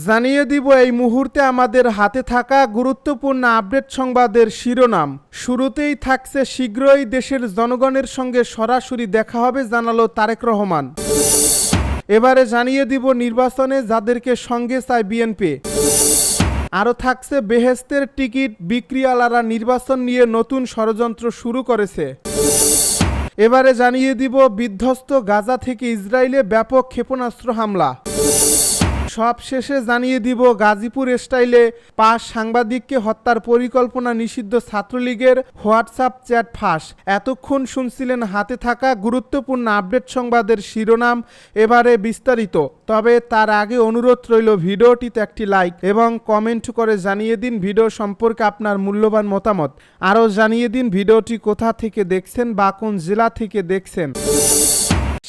জানিয়ে দিব এই মুহূর্তে আমাদের হাতে থাকা গুরুত্বপূর্ণ আপডেট সংবাদের শিরোনাম। শুরুতেই থাকছে শীঘ্রই দেশের জনগণের সঙ্গে সরাসরি দেখা হবে জানালো তারেক রহমান। এবারে জানিয়ে দিব নির্বাচনে যাদেরকে সঙ্গে চায় বিএনপি। আরও থাকছে বেহেশতের টিকিট বিক্রিয়ালারা নির্বাচন নিয়ে নতুন ষড়যন্ত্র শুরু করেছে। এবারে জানিয়ে দিব বিধ্বস্ত গাজা থেকে ইসরায়েলে ব্যাপক ক্ষেপণাস্ত্র হামলা। সবশেষে জানিয়ে দিব গাজীপুর স্টাইলে 5 সাংবাদিককে হত্যার পরিকল্পনা নিষিদ্ধ ছাত্রলীগের হোয়াটসঅ্যাপ চ্যাট ফাঁস। এতক্ষণ শুনছিলেন হাতে থাকা গুরুত্বপূর্ণ আপডেট সংবাদের শিরোনাম, এবারে বিস্তারিত। তবে তার আগে অনুরোধ রইল ভিডিওটিতে একটি লাইক এবং কমেন্ট করে জানিয়ে দিন ভিডিও সম্পর্কে আপনার মূল্যবান মতামত। আরও জানিয়ে দিন ভিডিওটি কোথা থেকে দেখছেন বা কোন জেলা থেকে দেখছেন।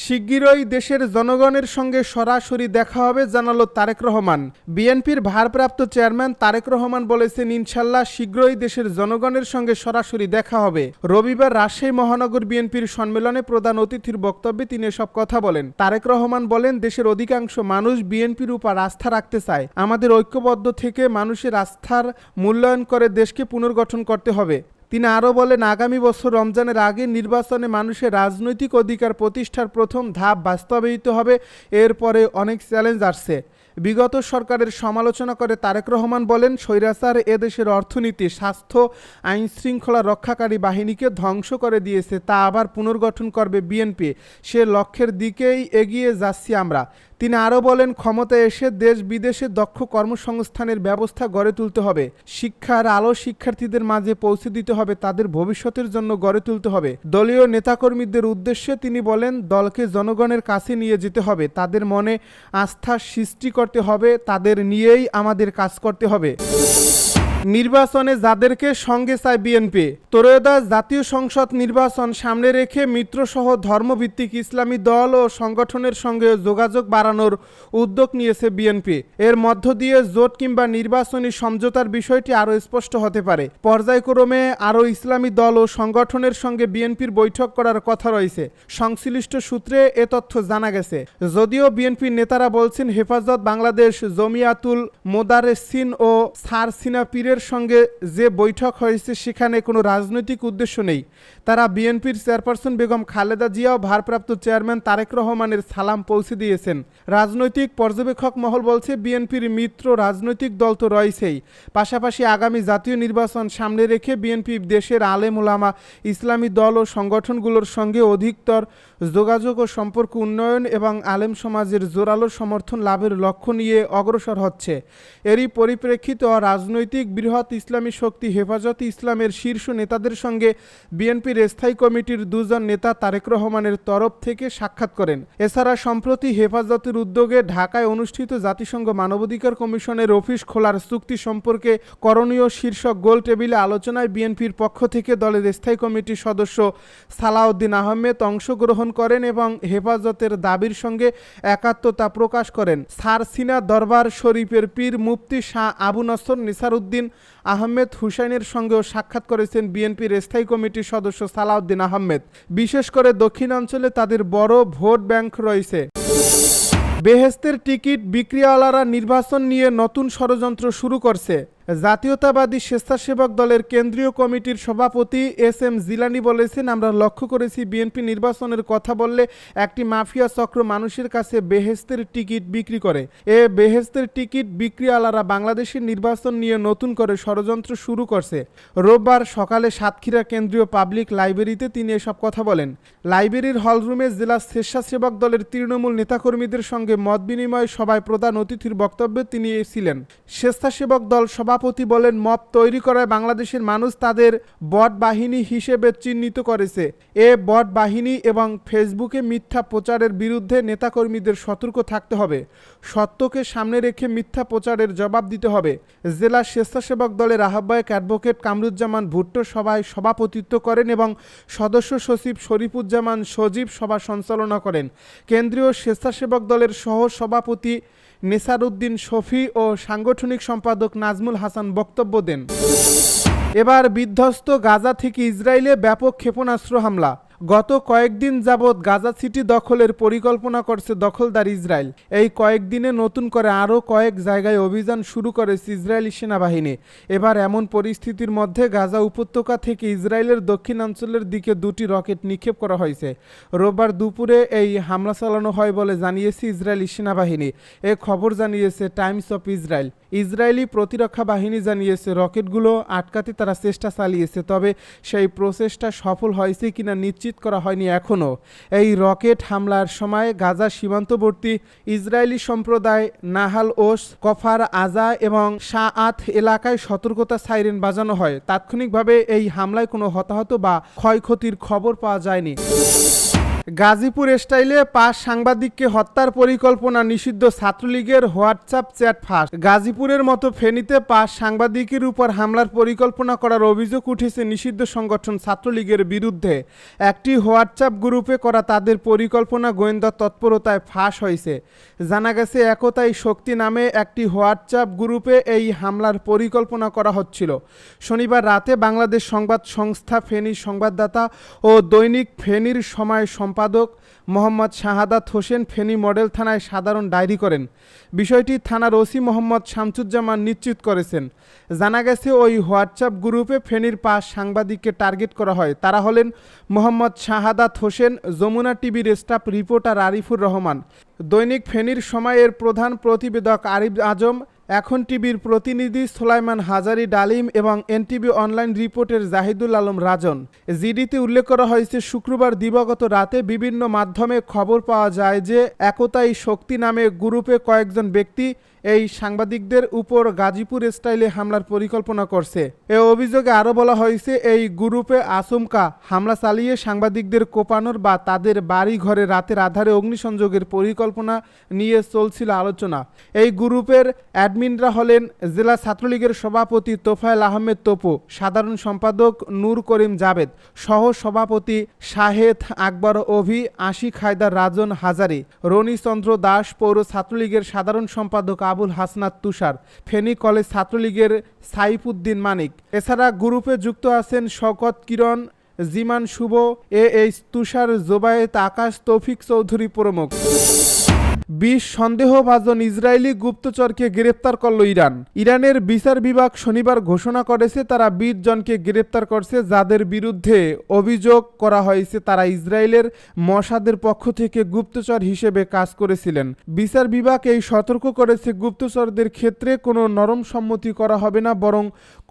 শিগগিরই দেশের জনগণের সঙ্গে সরাসরি দেখা হবে জানালো তারেক রহমান। বিএনপির ভারপ্রাপ্ত চেয়ারম্যান তারেক রহমান বলেছেন, ইনশাল্লাহ শীঘ্রই দেশের জনগণের সঙ্গে সরাসরি দেখা হবে। রবিবার রাজশাহী মহানগর বিএনপির সম্মেলনে প্রধান অতিথির বক্তব্যে তিনি এসব কথা বলেন। তারেক রহমান বলেন, দেশের অধিকাংশ মানুষ বিএনপির উপর আস্থা রাখতে চায়। আমাদের ঐক্যবদ্ধ থেকে মানুষের আস্থার মূল্যায়ন করে দেশকে পুনর্গঠন করতে হবে। তিনি আরও বলেন, আগামী বছর রমজানের আগে নির্বাচনে মানুষের রাজনৈতিক অধিকার প্রতিষ্ঠার প্রথম ধাপ বাস্তবায়িত হবে। এরপরে অনেক চ্যালেঞ্জ আসছে। বিগত সরকারের সমালোচনা করে তারেক রহমান বলেন, স্বৈরাচার এদেশের অর্থনীতি, স্বাস্থ্য, আইন শৃঙ্খলা রক্ষাকারী বাহিনীকে ধ্বংস করে দিয়েছে, তা আবার পুনর্গঠন করবে বিএনপি। সে লক্ষ্যের দিকেই এগিয়ে যাচ্ছি আমরা। তিনি আরও বলেন, ক্ষমতায় এসে দেশ বিদেশে দক্ষ কর্মসংস্থানের ব্যবস্থা গড়ে তুলতে হবে। শিক্ষার আলো শিক্ষার্থীদের মাঝে পৌঁছে দিতে হবে, তাদের ভবিষ্যতের জন্য গড়ে তুলতে হবে। দলীয় নেতাকর্মীদের উদ্দেশ্যে তিনি বলেন, দলকে জনগণের কাছে নিয়ে যেতে হবে, তাদের মনে আস্থা সৃষ্টি করতে হবে, তাদের নিয়েই আমাদের কাজ করতে হবে। নির্বাচনে যাদেরকে সঙ্গে চায় বিএনপি। ত্রয়োদশ জাতীয় সংসদ নির্বাচন সামনে রেখে মিত্রসহ ধর্মভিত্তিক ইসলামী দল ও সংগঠনের সঙ্গে যোগাযোগ বাড়ানোর উদ্যোগ নিয়েছে বিএনপি। এর মধ্য দিয়ে জোট কিংবা নির্বাচনী সমঝোতার বিষয়টি আরও স্পষ্ট হতে পারে। পর্যায়ক্রমে আরও ইসলামী দল ও সংগঠনের সঙ্গে বিএনপির বৈঠক করার কথা রয়েছে। সংশ্লিষ্ট সূত্রে এ তথ্য জানা গেছে। যদিও বিএনপির নেতারা বলছেন, হেফাজত বাংলাদেশ, জমিয়াতুল মোদারেসিন ও সারসিনা পীরের সঙ্গে যে বৈঠক হয়েছে সেখানে কোনো রাজনৈতিক উদ্দেশ্য নেই। তারা বিএনপির চেয়ারপারসন বেগম খালেদা জিয়া ও ভারপ্রাপ্ত চেয়ারম্যান তারেক রহমানের সালাম পৌঁছে দিয়েছেন। রাজনৈতিক পর্যবেক্ষক মহল বলছে, বিএনপির মিত্র রাজনৈতিক দল তো রয়েছেই, পাশাপাশি আগামী জাতীয় নির্বাচন সামনে রেখে বিএনপি দেশের আলেম ওলামা, ইসলামী দল ও সংগঠনগুলোর সঙ্গে অধিকতর যোগাযোগ ও সম্পর্ক উন্নয়ন এবং আলেম সমাজের জোরালো সমর্থন লাভের লক্ষ্য নিয়ে অগ্রসর হচ্ছে। এরই পরিপ্রেক্ষিতে রাজনৈতিক বৃহৎ ইসলামী শক্তি হেফাজতে ইসলামের শীর্ষ নেতাদের সঙ্গে বিএনপির স্থায়ী কমিটির 2 জন নেতা তারেক রহমানের তরফ থেকে সাক্ষাৎ করেন। এছাড়া সম্প্রতি হেফাজতের উদ্যোগে ঢাকায় অনুষ্ঠিত জাতিসংঘ মানবাধিকার কমিশনের অফিস খোলার চুক্তি সম্পর্কে করণীয় শীর্ষক গোল টেবিলে আলোচনায় বিএনপির পক্ষ থেকে দলের স্থায়ী কমিটির সদস্য সালাউদ্দিন আহমেদ অংশগ্রহণ করেন এবং হেফাজতের দাবির সঙ্গে একাত্মতা প্রকাশ করেন। সারসিনা দরবার শরীফের পীর মুফতি শাহ আবু নসর নিসারউদ্দিন আহমেদ হুসাইনের সঙ্গেও সাক্ষাৎ করেছেন বিএনপির স্থায়ী কমিটির সদস্য সালাউদ্দিন আহমেদ। বিশেষ করে দক্ষিণাঞ্চলে তাদের বড় ভোট ব্যাংক রয়েছে। বেহেশতের টিকিট বিক্রিয়ালারা নির্বাচন নিয়ে নতুন ষড়যন্ত্র শুরু করছে। জাতীয়তাবাদী স্বেচ্ছাসেবক দলের কেন্দ্রীয় কমিটির সভাপতি এস.এম. জিলানী বলেছেন, আমরা লক্ষ্য করেছি বিএনপি নির্বাচনের কথা বললে একটি মাফিয়া চক্র মানুষের কাছে বেহেশতের টিকিট বিক্রি করে। বেহেশতের টিকিট বিক্রিয়ালারা বাংলাদেশের নির্বাচন নিয়ে নতুন করে ষড়যন্ত্র শুরু করছে। রোববার সকালে সাতক্ষীরা কেন্দ্রীয় পাবলিক লাইব্রেরিতে তিনি এসব কথা বলেন। লাইব্রেরির হলরুমে জেলা স্বেচ্ছাসেবক দলের তৃণমূল নেতাকর্মীদের সঙ্গে মত বিনিময় সভায় প্রধান অতিথির বক্তব্যে তিনি ছিলেন। স্বেচ্ছাসেবক দল সভাপতি বলেন, মব তৈরি করায় বাংলাদেশের মানুষ তাদের বট বাহিনী হিসেবে চিহ্নিত করেছে। এ বট বাহিনী এবং ফেসবুকে মিথ্যা প্রচারের বিরুদ্ধে নেতাকর্মীদের সতর্ক থাকতে হবে। সত্যকে সামনে রেখে মিথ্যা প্রচারের জবাব দিতে হবে। জেলা স্বেচ্ছাসেবক দলের আহ্বায়ক অ্যাডভোকেট কামরুজ্জামান ভুট্টো সভায় সভাপতিত্ব করেন এবং সদস্য সচিব শরীফুজ্জামান সজীব সভা সঞ্চালনা করেন। কেন্দ্রীয় স্বেচ্ছাসেবক দলের সহ সভাপতি নেসারউদ্দিন শফি ও সাংগঠনিক সম্পাদক নাজমুল হাসান বক্তব্য দেন। এবার বিধ্বস্ত গাজা থেকে ইসরায়েলে ব্যাপক ক্ষেপণাস্ত্র হামলা। গত কয়েকদিন যাবৎ গাজা সিটি দখলের পরিকল্পনা করছে দখলদার ইসরায়েল। এই কয়েকদিনে নতুন করে আরও কয়েক জায়গায় অভিযান শুরু করেছে ইসরায়েলি সেনাবাহিনী। এবার এমন পরিস্থিতির মধ্যে গাজা উপত্যকা থেকে ইসরায়েলের দক্ষিণাঞ্চলের দিকে 2টি রকেট নিক্ষেপ করা হয়েছে। রোববার দুপুরে এই হামলা চালানো হয় বলে জানিয়েছে ইসরায়েলি সেনাবাহিনী। এ খবর জানিয়েছে টাইমস অফ ইসরায়েল। ইসরায়েলি প্রতিরক্ষা বাহিনী জানিয়েছে রকেটগুলো আটকাতে তারা চেষ্টা চালিয়েছে, তবে সেই প্রচেষ্টা সফল হয়েছে কিনা নিশ্চিত করা হয়নি এখনও। এই রকেট হামলার সময় গাজা সীমান্তবর্তী ইসরায়েলি সম্প্রদায় নাহাল ওস, কফার আজা এবং শাআত এলাকায় সতর্কতা সাইরেন বাজানো হয়। তাৎক্ষণিকভাবে এই হামলায় কোনো হতাহত বা ক্ষয়ক্ষতির খবর পাওয়া যায়নি। গাজীপুর স্টাইলে 5 সাংবাদিককে হত্যার পরিকল্পনা নিষিদ্ধ, ছাত্রলীগের হোয়াটসঅ্যাপ চ্যাট ফাঁস। গাজীপুরের মতো ফেনীতে 5 সাংবাদিকের উপর হামলার পরিকল্পনা করার অভিযোগ উঠেছে নিষিদ্ধ সংগঠন ছাত্রলীগের বিরুদ্ধে। একটি হোয়াটসঅ্যাপ গ্রুপে করা তাদের পরিকল্পনা গোয়েন্দা তৎপরতায় ফাঁস হয়েছে। জানা গেছে একতাই শক্তি নামে একটি হোয়াটসঅ্যাপ গ্রুপে এই হামলার পরিকল্পনা করা হচ্ছিল। শনিবার রাতে বাংলাদেশ সংবাদ সংস্থা, ফেনী সংবাদদাতা ও দৈনিক ফেনীর সময় সম্পাদক মোহাম্মদ শাহাদাত হোসেন ফেনী মডেল থানায় সাধারণ ডায়েরি করেন। বিষয়টি থানার ওসি মোহাম্মদ শামসুজ্জামান নিশ্চিত করেছেন। জানা গেছে ওই হোয়াটসঅ্যাপ গ্রুপে ফেনীর 5 সাংবাদিককে টার্গেট করা হয়। তারা হলেন মোহাম্মদ শাহাদাত হোসেন, যমুনা টিভির স্টাফ রিপোর্টার আরিফুর রহমান, দৈনিক ফেনীর সময়ের প্রধান প্রতিবেদক আরিফ আজম, এখন টিভির প্রতিনিধি সোলাইমান হাজারি ডালিম এবং এনটিভি অনলাইন রিপোর্টের জাহিদুল আলম রাজন। জিডিতে উল্লেখ করা হয়েছে, শুক্রবার দিবাগত রাতে বিভিন্ন মাধ্যমে খবর পাওয়া যায় যে একতাই শক্তি নামে গ্রুপে কয়েকজন ব্যক্তি এই সাংবাদিকদের উপর গাজীপুর স্টাইলে হামলার পরিকল্পনা করছে। এ অভিযোগে আরও বলা হয়েছে, এই গ্রুপে আচমকা হামলা চালিয়ে সাংবাদিকদের কোপানোর বা তাদের বাড়ি ঘরে রাতের আধারে অগ্নিসংযোগের পরিকল্পনা নিয়ে চলছিল আলোচনা। এই গ্রুপের অ্যাডমিনরা হলেন জেলা ছাত্রলীগের সভাপতি তোফায়েল আহমেদ তপু, সাধারণ সম্পাদক নূর করিম জাবেদ, সহ সভাপতি শাহেদ আকবর অভি, আশিক হায়দার রাজন হাজারি, রনিচন্দ্র দাস, পৌর ছাত্রলীগের সাধারণ সম্পাদক আবুল হাসনাত তুষার, ফেনী কলেজ ছাত্রলীগের সাইফুদ্দিন মানিক। এছাড়া গ্রুপে যুক্ত আছেন শওকত কিরণ, জিমান শুভ, এইচ তুষার, জোবায়েত আকাশ, তৌফিক চৌধুরী প্রমুখ। 20 সন্দেহভাজন ইসরায়েলি গুপ্তচরকে গ্রেপ্তার করল ইরান। ইরানের বিচার বিভাগ শনিবার ঘোষণা করেছে তারা 20 জনকে গ্রেপ্তার করছে, যাদের বিরুদ্ধে অভিযোগ করা হয়েছে তারা ইসরায়েলের মসাদের পক্ষ থেকে গুপ্তচর হিসেবে কাজ করেছিলেন। বিচার বিভাগ এই সতর্ক করেছে, গুপ্তচরদের ক্ষেত্রে কোনো নরম সম্মতি করা হবে না, বরং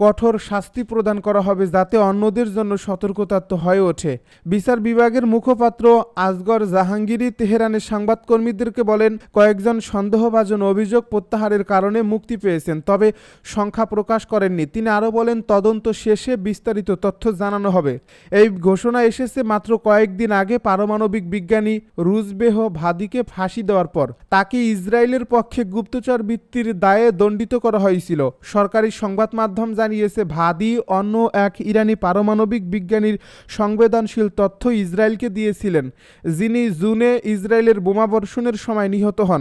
কঠোর শাস্তি প্রদান করা হবে যাতে অন্যদের জন্য সতর্কতা হয়ে ওঠে। বিচার বিভাগের মুখপাত্র আসগর জাহাঙ্গীরি তেহরানের সাংবাদকর্মীদেরকে বলেন, কয়েকজন সন্দেহভাজন অভিযোগ প্রত্যাহারের কারণে মুক্তি পেয়েছেন, তবে সংখ্যা প্রকাশ করেননি। তিনি আরও বলেন, তদন্ত শেষে বিস্তারিত তথ্য জানানো হবে। এই ঘোষণা এসেছে মাত্র কয়েকদিন আগে পারমাণবিক বিজ্ঞানী রুজবেহ ভাদিকে ফাঁসি দেওয়ার পর। তাকে ইসরায়েলের পক্ষে গুপ্তচর বৃত্তির দায়ে দণ্ডিত করা হয়েছিল। সরকারি সংবাদ মাধ্যম জানিয়েছে, ভাদি অন্য এক ইরানি পারমাণবিক বিজ্ঞানীর সংবেদনশীল তথ্য ইসরায়েলকে দিয়েছিলেন, যিনি জুনে ইসরায়েলের বোমাবর্ষণের সময় নিহত হন।